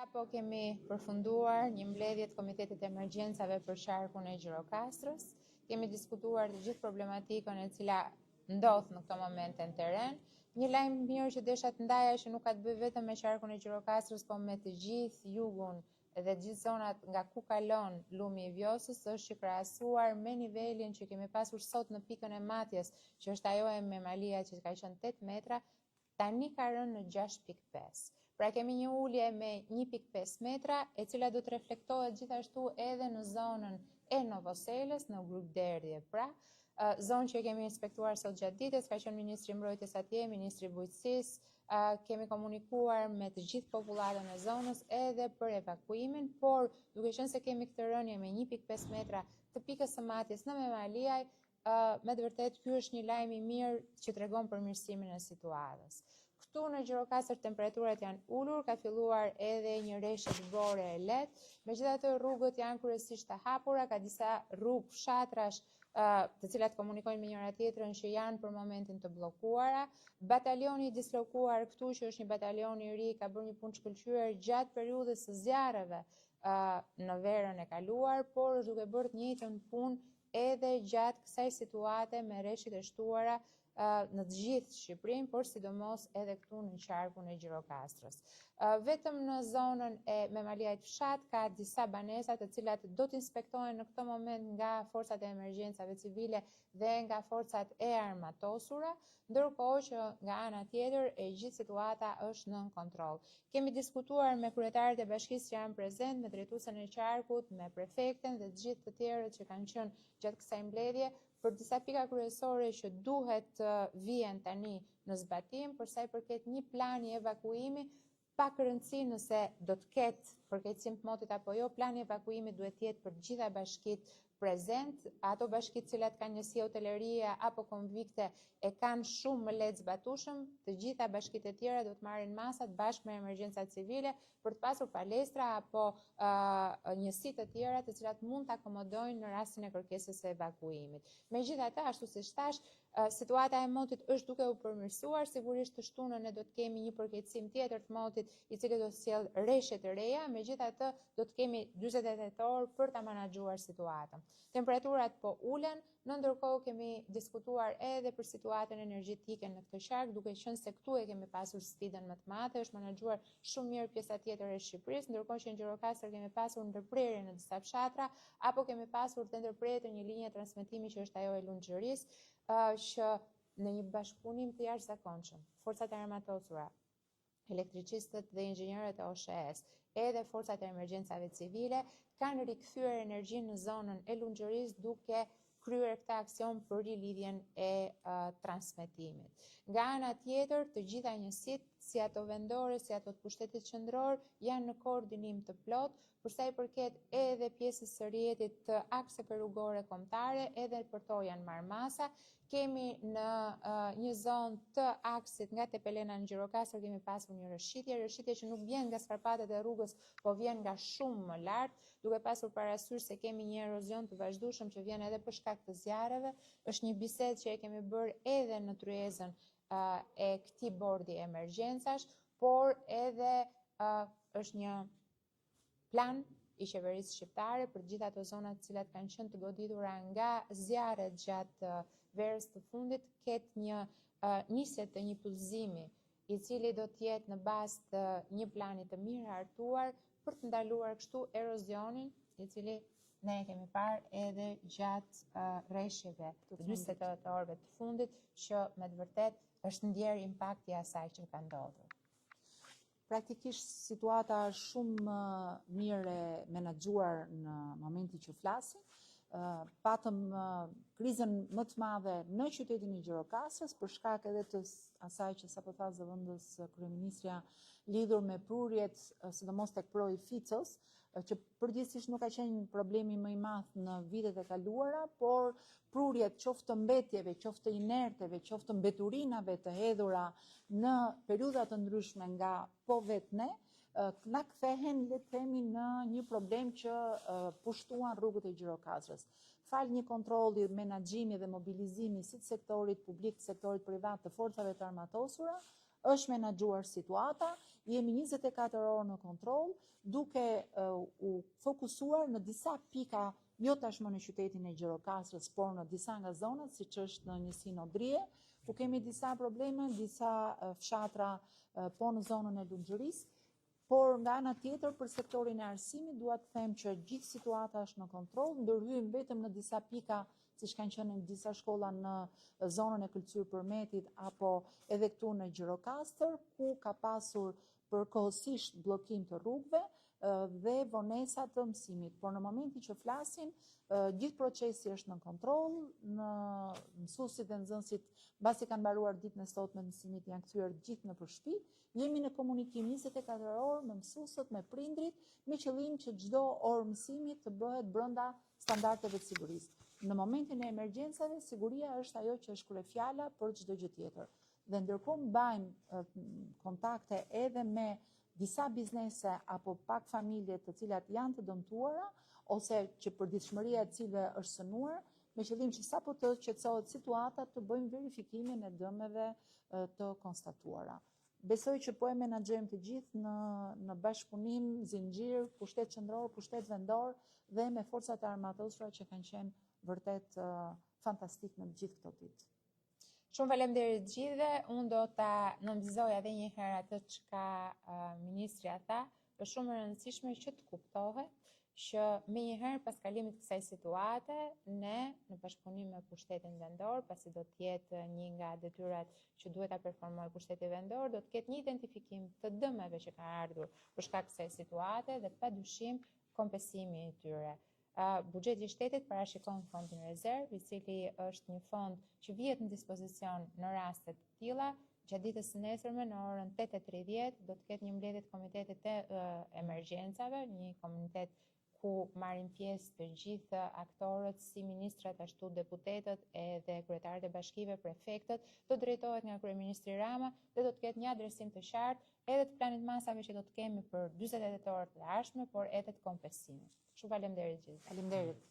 Sapo kemi përfunduar një mbledhje të Komitetit të Emergjencave për sharkun e Gjirokastrës. Kemi diskutuar të gjithë problematikën e cila ndodh në këto momente në teren. Një lajm mirë që desha të ndaja që nuk ka të bëjë vetëm me sharkun e Gjirokastrës, por me të gjithë jugun dhe të gjithë zonat nga ku kalon lumi i Vjosës, është që krahasuar me nivelin që kemi pasur sot në pikën e Matjes, që është ajo e Memalia që ka qenë 8 metra, tani ka rënë në 6.5. Pra kemi një ulje me 1.5 metra, e cila do të reflektohet gjithashtu edhe në zonën e Novoselës, në grup derdhje. Pra, zonë që kemi inspektuar sot gjatë ditës, ka qenë Ministri Mbrojtjes atje, Ministri Bujqësisë, kemi komunikuar me të gjithë popullatën e zonës edhe për evakuimin, por duke qenë se kemi këtë rënje me 1.5 metra të pikës së Matjes në Memaliaj, me të vërtet ky është një lajm i mirë që tregon përmirësimin e situatës. Këtu në Gjirokastër temperaturat janë ulur, ka filluar edhe një reshje bore e lehtë, megjithatë rrugët janë kryesisht të hapura, ka disa rrugë fshatrash të cilat komunikojnë me njëra tjetrën që janë për momentin të bllokuara. Batalioni i dislokuar këtu, që është një batalion i ri, ka bërë një punë shkëlqyer gjatë periudhës së zjarreve në verën e kaluar, por është duke bërë të njëjtën punë edhe gjatë kësaj situate me rreshtit e shtuara në të gjithë Shqipërinë, por sidomos edhe këtu në qarkun e Gjirokastrës. Vetëm në zonën e Memaliajt fshat ka disa banesa të cilat do të inspektohen në këtë moment nga forcat e emergjencave civile dhe nga forcat e armatosura, ndërkohë që nga ana tjetër e gjithë situata është nën kontroll. Kemi diskutuar me kryetarët e bashkisë që janë prezent, me drejtuesen e qarkut, me prefekten dhe të gjithë të tjerët që kanë qenë gjatë kësaj mbledhje, për disa pika kryesore që duhet vihen tani në zbatim, për sa i përket një plani evakuimi, pa rëndësi nëse do të ketë përkeqësim të motit apo jo, plani evakuimi duhet të jetë për të gjitha bashkitë prezent, ato bashkitë cilat kanë njësi hotelerie apo konvikte e kanë shumë më lehtë zbatueshëm, të gjitha bashkitë e tjera do të marrin masat bashkë me emergjencat civile për të pasur palestra apo njësi të tjera të cilat mund të akomodojnë në rastin e kërkesës së evakuimit. Megjithatë, ashtu siç thash, situata e motit është duke u përmirësuar, sigurisht të shtunën ne do të kemi një përkeqësim tjetër të motit i cili do të sjellë rreshje të reja, megjithatë do të kemi 48 orë për ta menaxhuar situatën. Temperaturat po ulen, në ndërkohë kemi diskutuar edhe për situatën energjetike në këtë qark, duke qenë se këtu e kemi pasur sfidën më të madhe, është menaxhuar shumë mirë pjesa tjetër e Shqipërisë, ndërkohë që në Gjirokastër kemi pasur ndërprerje në disa fshatra, apo kemi pasur të ndërpretur një linje transmetimi që është ajo e Lunxhërisë, që në një bashkëpunim të jashtëzakonshëm, forcat e armatosura, elektricistët dhe inxhinierët e OSHE-s, edhe forcat e emergjencave civile, kanë rikthyer energjinë në zonën e Lunxhërisë duke kryer këtë aksion për rilidhjen e transmetimit. Nga ana tjetër, të gjitha njësitë, si ato vendore, si ato të pushtetit qendror, janë në koordinim të plot, për sa i përket edhe pjesës së rrjetit të akseve rrugore kombëtare, edhe për to janë marrë masa. Kemi në një zonë të aksit nga Tepelena në Gjirokastër kemi pasur një rëshitje që nuk vjen nga skarpatet e rrugës, po vjen nga shumë më lart, duke pasur parasysh se kemi një erozion të vazhdueshëm që vjen edhe për shkak të zjarreve. Është një bisedë që e kemi bërë edhe në tryezën e këtij bordi emergjencash, por edhe është një plan i qeverisë shqiptare për gjithë ato zonat të cilat kanë qenë të goditura nga zjarret gjatë verës të fundit, ketë një nisje të një pullëzimi i cili do të jetë në bazë të një plani të mirë hartuar për të ndaluar kështu erozionin, i cili ne e kemi parë edhe gjatë rreshjeve të 48 orëve të fundit, që me të vërtet është ndjerë impakti i asaj që ka ndodhur. Praktikisht situata është shumë mirë menaxhuar në momentin që flasim. Patëm krizën më të madhe në qytetin e Gjirokastrës për shkak edhe të asaj që sapo tha zëvendës kryeministra lidhur me prurjet, sidomos tek Proi Ficës, që përgjithsisht nuk ka qenë problemi më i madh në vitet e kaluara, por prurjet qoftë të mbetjeve, qoftë të inerteve, qoftë të mbeturinave të hedhura në periudha të ndryshme nga po vetë ne, na kthehen, le të themi, në një problem që pushtuan rrugët e Gjirokastrës. Fal një kontrolli, menaxhimi dhe mobilizimi si të sektorit publik, të sektorit privat, të forcave të armatosura, është menaxhuar situata, jemi 24 orë në kontroll, duke u fokusuar në disa pika, jo tashmë në qytetin e Gjirokastrës, por në disa nga zonat, siç është në njësinë Odrije, ku kemi disa probleme, disa fshatra po në zonën e Lunxhërisë. Por nga ana tjetër, për sektorin e arsimit, dua të them që gjithë situata është në kontroll, ndërhyjmë vetëm në disa pika, siç kanë qenë në disa shkolla në zonën e Kulcyr Përmetit apo edhe këtu në Gjirokastër, ku ka pasur përkohësisht bllokim të rrugëve dhe vonesa të mësimit. Por në momentin që flasim, gjithë procesi është në kontroll, në mësuesit dhe nxënësit, mbasi kanë mbaruar ditën e sotme të mësimit, janë kthyer gjithë në shtëpi. Jemi në komunikim 24 orë me mësuesët, me prindrit, me qëllim që çdo orë mësimi të bëhet brenda standardeve të sigurisë. Në momentin e emergjencave, siguria është ajo që është kryefjala për çdo gjë tjetër. Dhe ndërkohë mbajmë kontakte edhe me disa biznese apo pak familje të cilat janë të dëmtuara ose që përditshmëria e cilëve është sënuar, me qëllim që sapo të qetësohet situata të bëjmë verifikimin e dëmeve të konstatuara. Besoj që po e menaxhojmë të gjithë në bashkëpunim, zinxhir, pushtet qendror, pushtet vendor dhe me forcat e armatosura që kanë qenë vërtet fantastik në gjithë këto ditë. Shumë faleminderit gjithëve. Unë do ta nënvizoj edhe një herë atë çka ministri tha, është shumë e rëndësishme që të kuptohet që me njëherë pas kalimit të kësaj situate, ne në bashkëpunim me pushtetin vendor, pasi do të jetë një nga detyrat që duhet ta performojë pushteti vendor, do të ketë një identifikim të dëmeve që ka ardhur për shkak të kësaj situate dhe padyshim kompensimi i tyre. Buxheti i shtetit parashikon fondin rezerv, i cili është një fond që vihet në dispozicion në raste të tilla. Gjatë ditës së nesërme në orën 8:30 do të ketë një mbledhje të komitetit të emergjencave, një komunitet ku marrin pjesë të gjithë aktorët, si ministrat, ashtu deputetët edhe kryetarët e bashkive, prefektët, do drejtohet nga kryeministri Rama dhe do të ketë një adresim të qartë edhe të planit masave që do të kemi për 48 orë të ardhshme, por edhe të kompensimit. Shumë faleminderit gjithë. Faleminderit.